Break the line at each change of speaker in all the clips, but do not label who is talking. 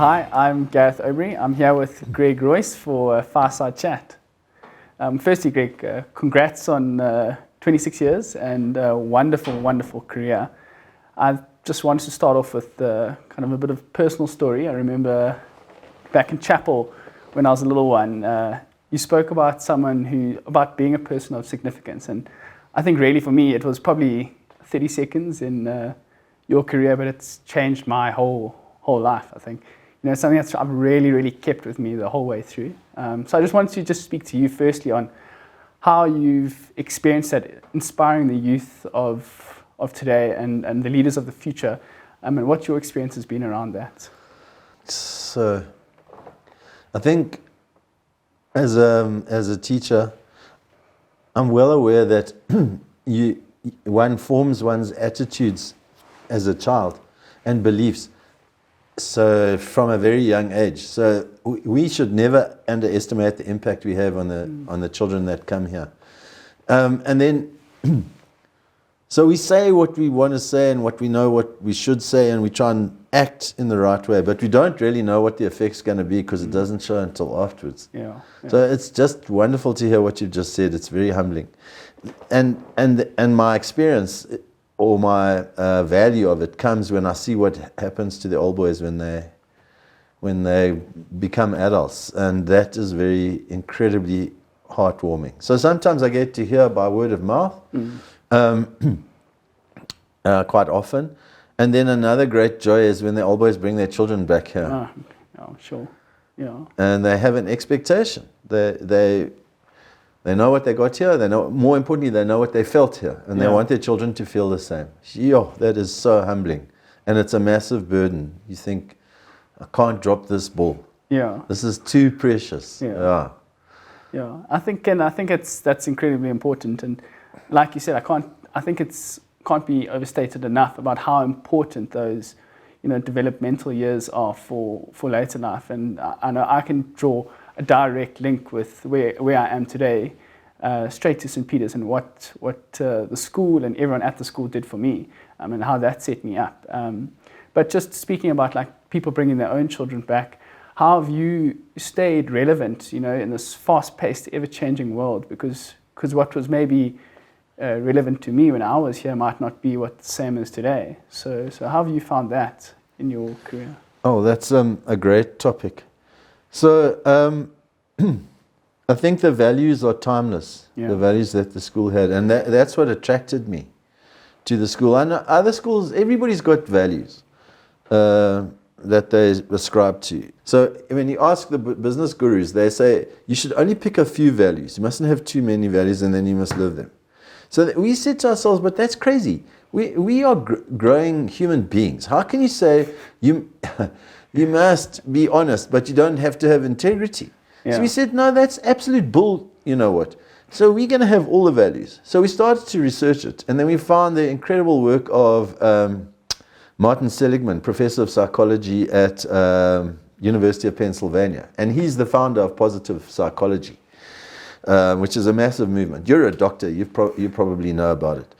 Hi, I'm Gareth Obery. I'm here with Greg Royce for a Fireside Chat. Firstly, Greg, congrats on 26 years and a wonderful, wonderful career. I just wanted to start off with kind of a bit of personal story. I remember back in chapel when I was a little one, you spoke about about being a person of significance. And I think really for me, it was probably 30 seconds in your career, but it's changed my whole life, I think. Something that's I've really, really kept with me the whole way through. So I just wanted to just speak to you firstly on how you've experienced that, inspiring the youth of today and the leaders of the future, and what your experience has been around that.
So, I think as a teacher, I'm well aware that one forms one's attitudes as a child and beliefs. So from a very young age, so we should never underestimate the impact we have on the children that come here. And then, so we say what we want to say and what we know what we should say, and we try and act in the right way, but we don't really know what the effect's going to be because it doesn't show until afterwards.
Yeah.
So it's just wonderful to hear what you've just said. It's very humbling, and my experience, or my value of it, comes when I see what happens to the old boys when they become adults, and that is very incredibly heartwarming. So sometimes I get to hear by word of mouth, quite often, and then another great joy is when the old boys bring their children back here.
Oh, sure, yeah.
And they have an expectation. They know what they got here. They know, more importantly, they know what they felt here, and they want their children to feel the same. That is so humbling, and it's a massive burden. You think, I can't drop this ball.
Yeah,
this is too precious.
Yeah. I think that's incredibly important, and like you said, I think it can't be overstated enough about how important those developmental years are for later life. And I know I can draw a direct link with where I am today, straight to St. Peter's, and what the school and everyone at the school did for me, and how that set me up. But just speaking about like people bringing their own children back, how have you stayed relevant, in this fast-paced, ever-changing world? Because what was maybe relevant to me when I was here might not be what the same is today. So how have you found that in your career?
Oh, that's a great topic. So I think the values are timeless, the values that the school had. And that's what attracted me to the school. I know other schools, everybody's got values that they ascribe to. So when you ask the business gurus, they say you should only pick a few values. You mustn't have too many values, and then you must live them. So we said to ourselves, but that's crazy. We are growing human beings. How can you say you must be honest, but you don't have to have integrity? Yeah. So we said, no, that's absolute bull, you know what. So we're going to have all the values. So we started to research it, and then we found the incredible work of Martin Seligman, professor of psychology at University of Pennsylvania. And he's the founder of positive psychology, which is a massive movement. You're a doctor, you probably know about it.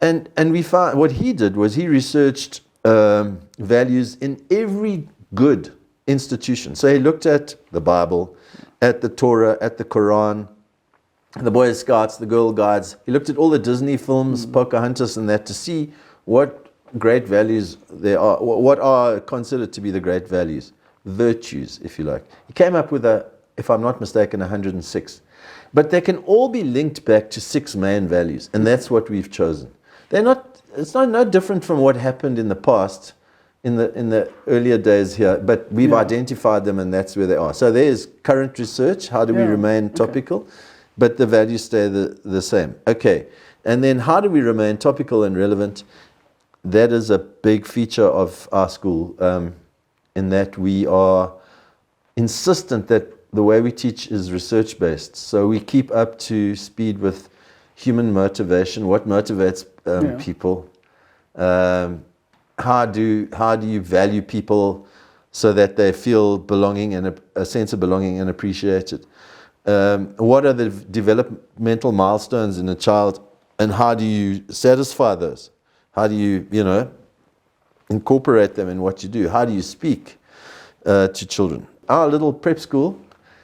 And we found what he did was he researched values in every good institution. So he looked at the Bible, at the Torah, at the Quran, the Boy Scouts, the Girl Guides. He looked at all the Disney films, Pocahontas and that, to see what great values there are, what are considered to be the great values, virtues, if you like. He came up with, if I'm not mistaken, 106. But they can all be linked back to 6 main values, and that's what we've chosen. It's not no different from what happened in the past, in the earlier days here, but we've identified them, and that's where they are. So there's current research, how do we remain topical, but the values stay the same. Okay, and then how do we remain topical and relevant? That is a big feature of our school, in that we are insistent that the way we teach is research-based. So we keep up to speed with human motivation, what motivates people, how do you value people so that they feel belonging and a sense of belonging and appreciated. What are the developmental milestones in a child, and how do you satisfy those? How do you, incorporate them in what you do? How do you speak? to children. Our little prep school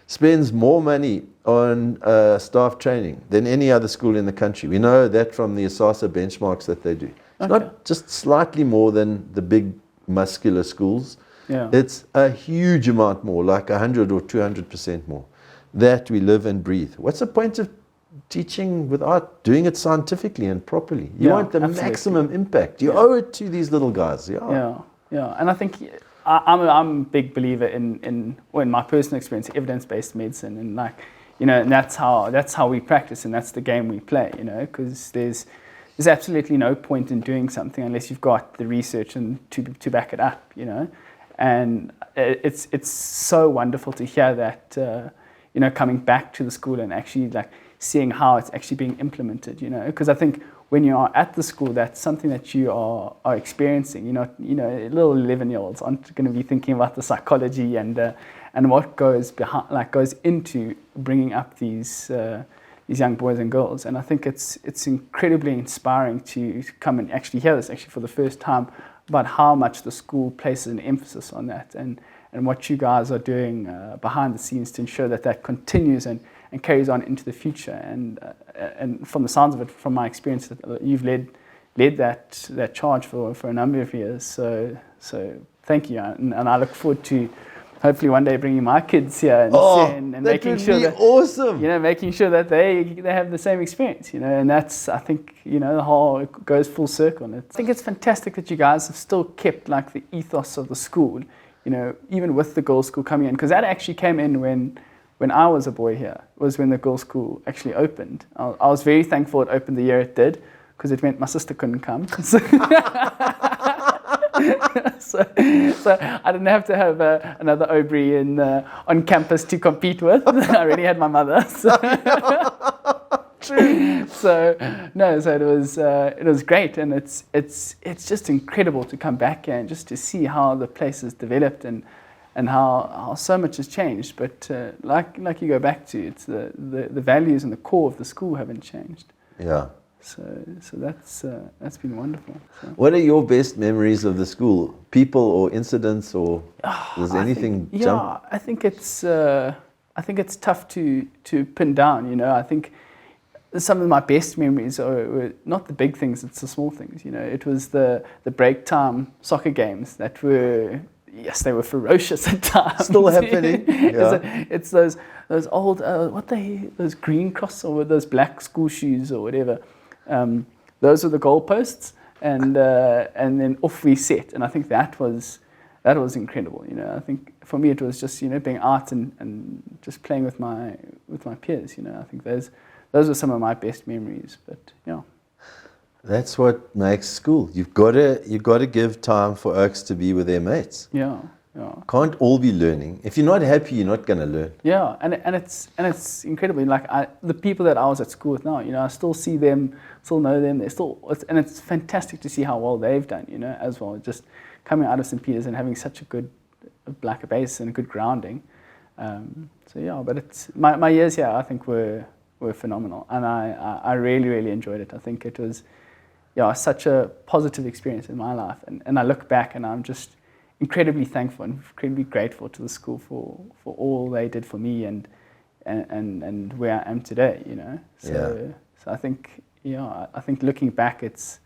spends more money on staff training than any other school in the country. We know that from the ASASA benchmarks that they do. It's not just slightly more than the big muscular schools.
Yeah.
It's a huge amount more, like 100 or 200% more. That we live and breathe. What's the point of teaching without doing it scientifically and properly? You want the maximum impact. You owe it to these little guys.
Yeah. And I think I'm a big believer in my personal experience, evidence-based medicine, and like, and that's how we practice, and that's the game we play, because there's absolutely no point in doing something unless you've got the research and to back it up, and it's so wonderful to hear that, coming back to the school and actually like seeing how it's actually being implemented, because I think when you are at the school, that's something that you are experiencing. Little 11-year-olds aren't going to be thinking about the psychology and what goes behind, like goes into bringing up these young boys and girls. And I think it's incredibly inspiring to come and actually hear this for the first time about how much the school places an emphasis on that and what you guys are doing behind the scenes to ensure that continues and carries on into the future. And from the sounds of it, from my experience, that you've led that charge for a number of years. So thank you, and I look forward to hopefully one day bringing my kids here and making sure that
awesome.
Making sure that they have the same experience. And that's, I think, the whole, it goes full circle. I think it's fantastic that you guys have still kept like the ethos of the school. Even with the girls' school coming in, because that actually came in when I was a boy here, was when the girls' school actually opened. I was very thankful it opened the year it did, because it meant my sister couldn't come. So I didn't have to have another Obery on campus to compete with. I already had my mother. True. So it was great, and it's just incredible to come back here and just to see how the place has developed and how so much has changed. But like you go back to, it's the values and the core of the school haven't changed.
Yeah.
So that's been wonderful. So.
What are your best memories of the school? People or incidents, or does anything jump?
Yeah, I think it's tough to pin down. I think some of my best memories were not the big things; it's the small things. It was the break time soccer games that were. Yes, they were ferocious at times.
Still happening. Yeah.
It's those old those green cross or those black school shoes or whatever. Those were the goalposts, and then off we set. And I think that was incredible. I think for me it was just being out and just playing with my peers. I think those were some of my best memories. But yeah.
That's what makes school. You've got to give time for oaks to be with their mates.
Yeah.
Can't all be learning. If you're not happy, you're not going to learn.
Yeah, and it's incredible. Like the people that I was at school with now, I still see them, still know them. And it's fantastic to see how well they've done. As well. Just coming out of St. Peter's and having such a good black base and a good grounding. But it's my years here, I think were phenomenal, and I really, really enjoyed it. I think it was. Such a positive experience in my life. And I look back and I'm just incredibly thankful and incredibly grateful to the school for all they did for me and where I am today, So I think, I think looking back, it's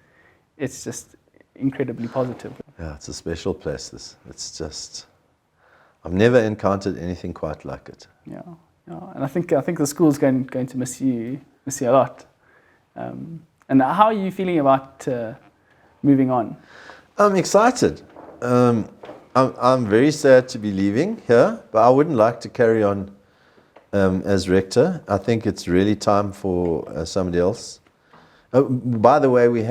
just incredibly positive.
Yeah, it's a special place, this. It's just, I've never encountered anything quite like it.
Yeah. And I think the school's going to miss you a lot. And how are you feeling about moving on?
I'm excited. I'm very sad to be leaving here, but I wouldn't like to carry on as rector. I think it's really time for somebody else. By the way, we've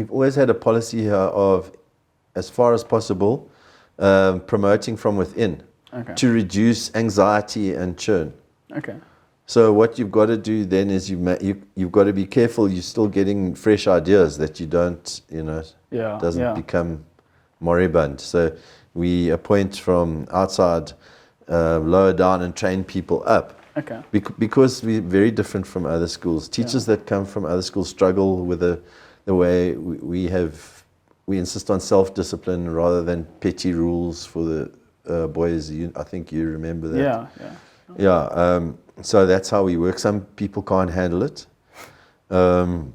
always had a policy here of, as far as possible, promoting from within to reduce anxiety and churn.
Okay.
So what you've got to do then is you've got to be careful. You're still getting fresh ideas that you don't, doesn't become moribund. So we appoint from outside, lower down, and train people up.
Okay.
Because we're very different from other schools. Teachers that come from other schools struggle with the way we insist on self-discipline rather than petty rules for boys. I think you remember that.
Yeah.
Yeah. So that's how we work. Some people can't handle it. In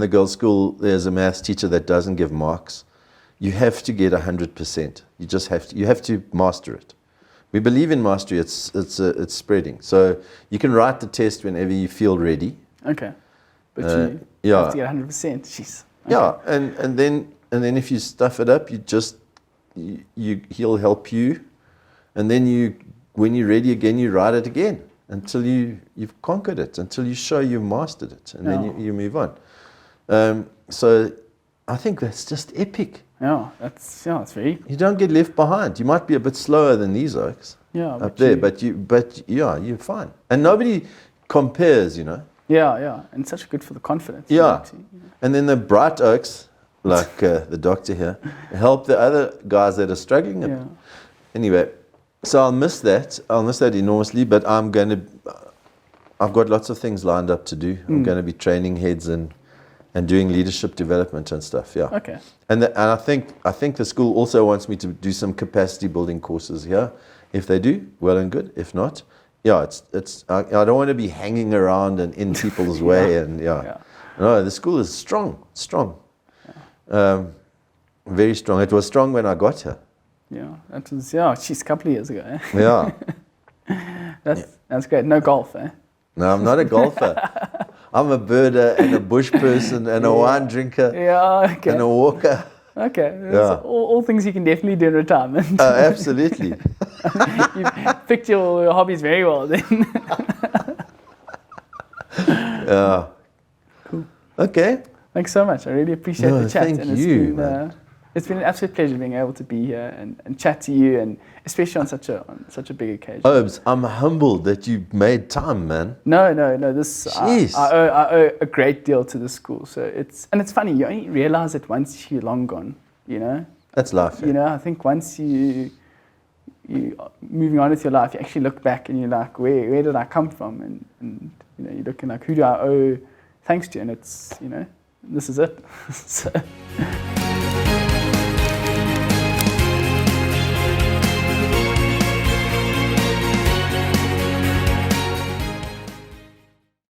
the girls' school, there's a maths teacher that doesn't give marks. You have to get 100%. You just have to. You have to master it. We believe in mastery. It's spreading. So you can write the test whenever you feel ready.
Okay. But you have to get 100%. Jeez. Okay.
Yeah, and then if you stuff it up, he'll help you, and then when you're ready again, you write it again until you've conquered it, until you show you've mastered it, and then you move on. So I think that's just epic.
Yeah, that's very.
You don't get left behind. You might be a bit slower than these oaks up there, but you're fine, and nobody compares,
Yeah, and such good for the confidence.
Yeah, and then the bright oaks, like the doctor here, help the other guys that are struggling a bit. Anyway, so I'll miss that enormously, but I've got lots of things lined up to do. I'm going to be training heads and doing leadership development and stuff. Yeah.
Okay.
And I think the school also wants me to do some capacity building courses here. If they do, well and good. If not, I don't want to be hanging around and in people's way. And no, the school is strong. Very strong. It was strong when I got here.
Yeah, that was a couple of years ago. Eh?
Yeah.
That's great. No golf, eh?
No, I'm not a golfer. I'm a birder and a bush person and a wine drinker.
Okay.
And a walker.
Okay. All things you can definitely do in retirement.
Absolutely.
You've picked your hobbies very well then.
Yeah.
Cool.
Okay.
Thanks so much. I really appreciate the chat.
Thank you.
It's been an absolute pleasure being able to be here and chat to you, and especially on such a big occasion.
Obes, I'm humbled that you made time, man.
No. This I owe a great deal to the school. So it's funny. You only realize it once you're long gone.
That's life.
I think once you moving on with your life, you actually look back and you're like, where did I come from? And you're looking like, who do I owe thanks to? And it's this is it. So.